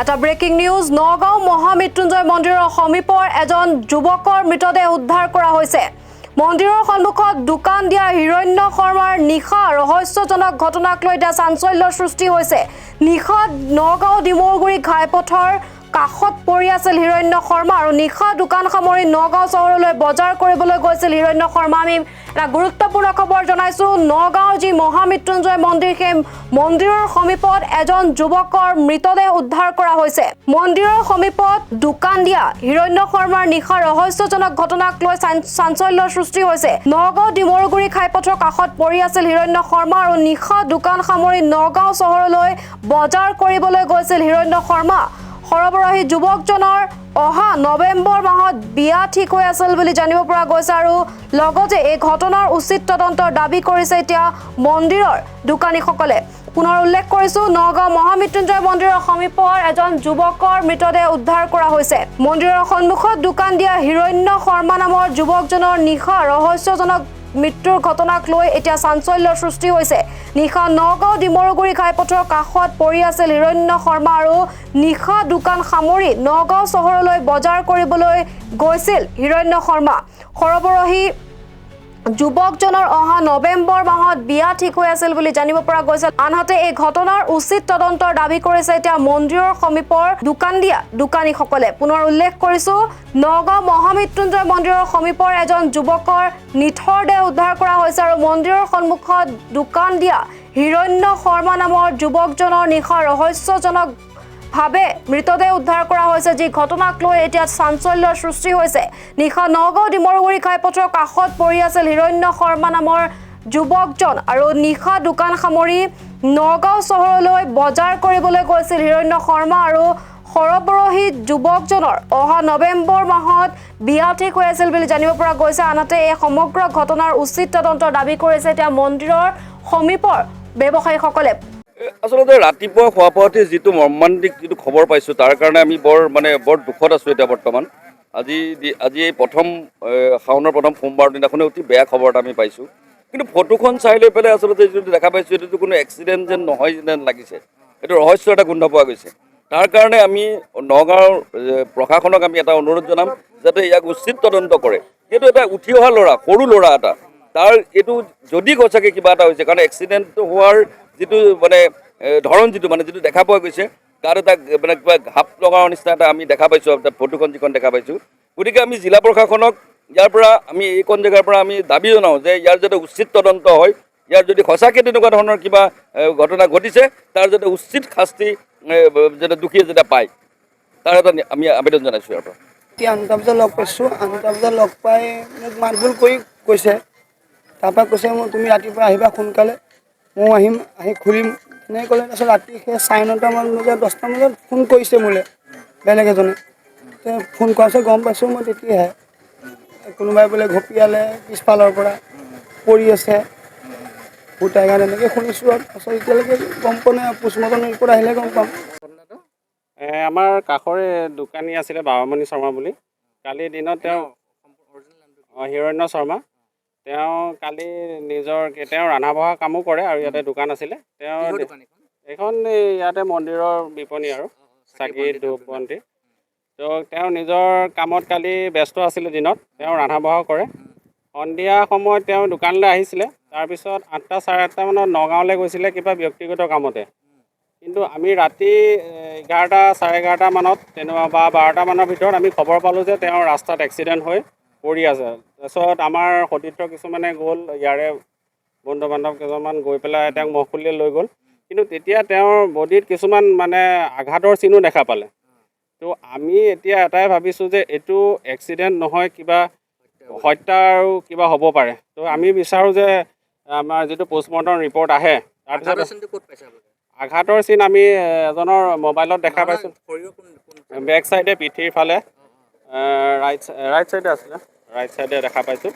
এটা breaking news Nagaon Mahamrityunjay মন্দিৰৰ সমীপৰ এজন যুৱকৰ মৃতদেহ উদ্ধাৰ কৰা হৈছে। মন্দিৰৰ সন্মুখত দোকান দিয়া হিৰণ্য শৰ্মাৰ নিশা ৰহস্যজনক ঘটনাক লৈ চাঞ্চল্যৰ সৃষ্টি হৈছে। নিশা নগাঁও ডিমৌগুৰি ঘাইপথৰ কাষত পৰি আছিল হিৰণ্য শৰ্মা আৰু নিশা দোকান সামৰি নগাঁও চহৰলৈ বজাৰ কৰিবলৈ গৈছিল হিৰণ্য শৰ্মা। আমি এটা গুৰুত্বপূৰ্ণ খবৰ জনাইছো। নগাঁওৰ যি মহামৃত্যুঞ্জয় মন্দিৰ সেই মন্দিৰৰ সমীপত এজন যুৱকৰ মৃতদেহ উদ্ধাৰ কৰা হৈছে। মন্দিৰৰ সমীপত দোকান দিয়া হিৰণ্য শৰ্মাৰ নিশা ৰহস্যজনক ঘটনাক লৈ চাঞ্চল্যৰ সৃষ্টি হৈছে। নগাঁও ডিমৌগুৰি ঘাইপথৰ কাষত পৰি আছিল হিৰণ্য শৰ্মা আৰু নিশা দোকান সামৰি নগাঁও চহৰলৈ বজাৰ কৰিবলৈ গৈছিল হিৰণ্য শৰ্মা। সৰবৰাহী যুৱকজনৰ অহা নৱেম্বৰ মাহত বিয়া ঠিক হৈ আছিল বুলি জানিব পৰা গৈছে আৰু লগতে এই ঘটনাৰ উচিত তদন্তৰ দাবী কৰিছে এতিয়া মন্দিৰৰ দোকানীসকলে। পুনৰ উল্লেখ কৰিছো, নগাঁও মহামৃত্যুঞ্জয় মন্দিৰৰ সমীপৰ এজন যুৱকৰ মৃতদেহ উদ্ধাৰ কৰা হৈছে। মন্দিৰৰ সন্মুখত দোকান দিয়া হিৰণ্য শৰ্মা নামৰ যুৱকজনৰ নিশা ৰহস্যজনক মৃত্যুৰ ঘটনাক লৈ এতিয়া চাঞ্চল্যৰ সৃষ্টি হৈছে। নিশা নগাঁও ডিমৌগুৰি ঘাইপথৰ কাষত পৰি আছিল হিৰণ্য শৰ্মা আৰু নিশা দোকান সামৰি নগাঁও চহৰলৈ বজাৰ কৰিবলৈ গৈছিল হিৰণ্য শৰ্মা। সৰবৰাহী যুৱকজনৰ অহা নৱেম্বৰ মাহত বিয়া ঠিক হৈ আছিল বুলি জানিব পৰা গৈছে। আনহাতে এই ঘটনাৰ উচিত তদন্তৰ দাবী কৰিছে এতিয়া মন্দিৰৰ সমীপৰ দোকান দিয়া দোকানীসকলে। পুনৰ উল্লেখ কৰিছো, নগাঁও মহামৃত্যুঞ্জয় মন্দিৰৰ সমীপৰ এজন যুৱকৰ নিথৰ দেহ উদ্ধাৰ কৰা হৈছে আৰু মন্দিৰৰ সন্মুখত দোকান দিয়া হিৰণ্য শৰ্মা নামৰ যুৱকজনৰ নিশা ৰহস্যজনক ভাৱে মৃতদেহ উদ্ধাৰ কৰা হৈছে, যি ঘটনাক লৈ এতিয়া চাঞ্চল্যৰ সৃষ্টি হৈছে। নিশা নগাঁও ডিমৌগুৰি ঘাইপথৰ কাষত পৰি আছিল হিৰণ্য শৰ্মা নামৰ যুৱকজন আৰু নিশা দোকান সামৰি নগাঁও চহৰলৈ বজাৰ কৰিবলৈ গৈছিল হিৰণ্য শৰ্মা আৰু সৰবৰাহী যুৱকজনৰ অহা নৱেম্বৰ মাহত বিয়া ঠিক হৈ আছিল বুলি জানিব পৰা গৈছে। আনহাতে এই সমগ্ৰ ঘটনাৰ উচিত তদন্তৰ দাবী কৰিছে এতিয়া মন্দিৰৰ সমীপৰ ব্যৱসায়ীসকলে। আচলতে ৰাতিপুৱা খোৱা পোৱাতে যিটো মৰ্মান্তিক যিটো খবৰ পাইছোঁ তাৰ কাৰণে আমি বৰ দুখত আছোঁ এতিয়া বৰ্তমান। আজি এই শাওনৰ প্ৰথম সোমবাৰ দিনাখনে অতি বেয়া খবৰ এটা আমি পাইছোঁ। কিন্তু ফটোখন চাই লৈ পেলাই আচলতে যিটো দেখা পাইছোঁ এইটো কোনো এক্সিডেণ্ট যেন নহয় যেন লাগিছে। এইটো ৰহস্য এটা গোন্ধ পোৱা গৈছে। তাৰ কাৰণে আমি নগাঁৱৰ প্ৰশাসনক আমি এটা অনুৰোধ জনাম যাতে ইয়াক উচিত তদন্ত কৰে। এইটো এটা উঠি অহা ল'ৰা, সৰু ল'ৰা এটা, তাৰ এইটো যদি সঁচাকৈ কিবা এটা হৈছে, কাৰণ এক্সিডেণ্ট হোৱাৰ যিটো ধৰণ যিটো দেখা পোৱা গৈছে তাত এটা কিবা ঘাপ লগাৰ নিচিনা এটা আমি দেখা পাইছোঁ ফটোখন যিখন দেখা পাইছোঁ। গতিকে আমি জিলা প্ৰশাসনক ইয়াৰ পৰা আমি এইখন জেগাৰ পৰা আমি দাবী জনাওঁ যে ইয়াৰ যাতে উচিত তদন্ত হয়। ইয়াৰ যদি সঁচাকৈ তেনেকুৱা ধৰণৰ কিবা ঘটনা ঘটিছে তাৰ যাতে উচিত শাস্তি যাতে দোষীয়ে যাতে পায় তাৰ এটা আমি আবেদন জনাইছোঁ ইয়াৰ পৰা। এতিয়া 8টা বজাত লগ পাইছোঁ। 8টা বজাত লগ পাই মোক মাতবোল কৰি কৈছে, তাৰপৰা কৈছে তুমি ৰাতিপুৱা আহিবা সোনকালে, ময়ো আহিম, আহি খুলিম এনেকৈ ক'লে। তাৰপিছত ৰাতি সেই 9:30মান বজাত 10টা বজাত ফোন কৰিছে মোলৈ বেলেগ এজনে। ফোন কৰাৰ পিছত গম পাইছোঁ মই তেতিয়াহে কোনোবাই বোলে ঘপিয়ালে পিছফালৰ পৰা পৰি আছে ভূতাই গান এনেকৈ শুনিছোঁ। আৰু তাৰপিছত এতিয়ালৈকে গম পোৱা নাই, পোষ্টমৰ্টম ৰিপৰ্ট আহিলে গম পাম। আমাৰ কাষৰে দোকানী আছিলে বাবামণি শৰ্মা বুলি। কালি দিনত তেওঁ হিৰণ্য শৰ্মা, তেওঁ কালি তেওঁ ৰন্ধা বঢ়া কামো কৰে আৰু ইয়াতে দোকান আছিলে। এইখন ইয়াতে মন্দিৰৰ বিপণী আৰু চাকি ধূপ বন্তি। তো তেওঁ নিজৰ কামত কালি ব্যস্ত আছিলে দিনত, তেওঁ ৰন্ধা বঢ়া কৰে। সন্ধিয়া সময়ত তেওঁ দোকানলৈ আহিছিলে। তাৰপিছত 8টা চাৰে 8টা মানত নগাঁৱলৈ গৈছিলে কিবা ব্যক্তিগত কামতে। কিন্তু আমি ৰাতি 11টা চাৰে 11টা মানত তেনেকুৱা বা 12টা মানৰ ভিতৰত আমি খবৰ পালোঁ যে তেওঁ ৰাস্তাত এক্সিডেণ্ট হৈ পৰি আছে। তাৰপিছত আমাৰ সতীৰ্থ কিছুমানে গ'ল, ইয়াৰে বন্ধু বান্ধৱ কেইজনমান গৈ পেলাই তেওঁক মহখুলিয়ে লৈ গ'ল। কিন্তু তেতিয়া তেওঁৰ বডিত কিছুমান আঘাতৰ চিনো দেখা পালে। তো আমি এতিয়া এটাই ভাবিছোঁ যে এইটো এক্সিডেণ্ট নহয়, কিবা হত্যা আৰু কিবা হ'ব পাৰে। তো আমি বিচাৰোঁ যে আমাৰ যিটো পোষ্টমৰ্টম ৰিপৰ্ট আহে তাৰপিছত আঘাতৰ চিন আমি এজনৰ মোবাইলত দেখা পাইছোঁ। বেক চাইডে পিঠিৰ ফালে ৰাইট চাইডে আছিলে, ৰাইট চাইডে দেখা পাইছোঁ।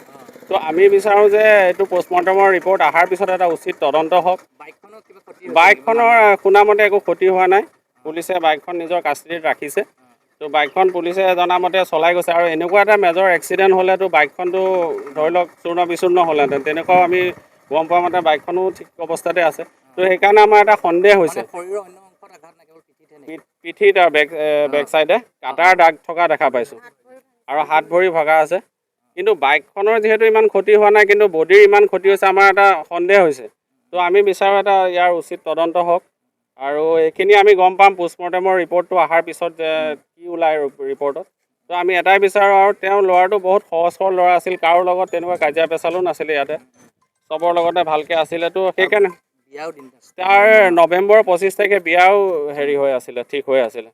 তো আমি বিচাৰোঁ যে এইটো পোষ্টমৰ্টমৰ ৰিপৰ্ট অহাৰ পিছত এটা উচিত তদন্ত হওক। বাইকখনৰ শুনামতে একো ক্ষতি হোৱা নাই। পুলিচে বাইকখন নিজৰ কাষ্টডিত ৰাখিছে। তো বাইকখন পুলিচে জনামতে চলাই গৈছে। আৰু এনেকুৱা এটা মেজৰ এক্সিডেণ্ট হ'লেতো বাইকখনটো ধৰি লওক চূৰ্ণ বিচূৰ্ণ হ'লহেঁতেন। তেনেকুৱাও আমি গম পোৱা মতে বাইকখনো ঠিক অৱস্থাতে আছে। তো সেইকাৰণে আমাৰ এটা সন্দেহ হৈছে। পিঠিত আৰু বেক চাইডে কাটাৰ দাগ থকা দেখা পাইছোঁ আৰু হাত ভৰি ভগা আছে। কিন্তু বাইকখনৰ যিহেতু ইমান ক্ষতি হোৱা নাই, কিন্তু বডিৰ ইমান ক্ষতি হৈছে, আমাৰ এটা সন্দেহ হৈছে। তো আমি বিচাৰোঁ এটা ইয়াৰ উচিত তদন্ত হওক আৰু এইখিনি আমি গম পাম পোষ্টমৰ্টেমৰ ৰিপৰ্টটো অহাৰ পিছত যে কি ওলায় ৰিপৰ্টত। তো আমি এটাই বিচাৰোঁ, আৰু তেওঁ ল'ৰাটো বহুত সহজ সৰল ল'ৰা আছিল, কাৰো লগত তেনেকুৱা কাজিয়া পেচালো নাছিলে, ইয়াতে চবৰ লগতে ভালকৈ আছিলে। তো সেইকাৰণে তাৰ নৱেম্বৰ 25 তাৰিখে বিয়াও হেৰি হৈ আছিলে, ঠিক হৈ আছিলে।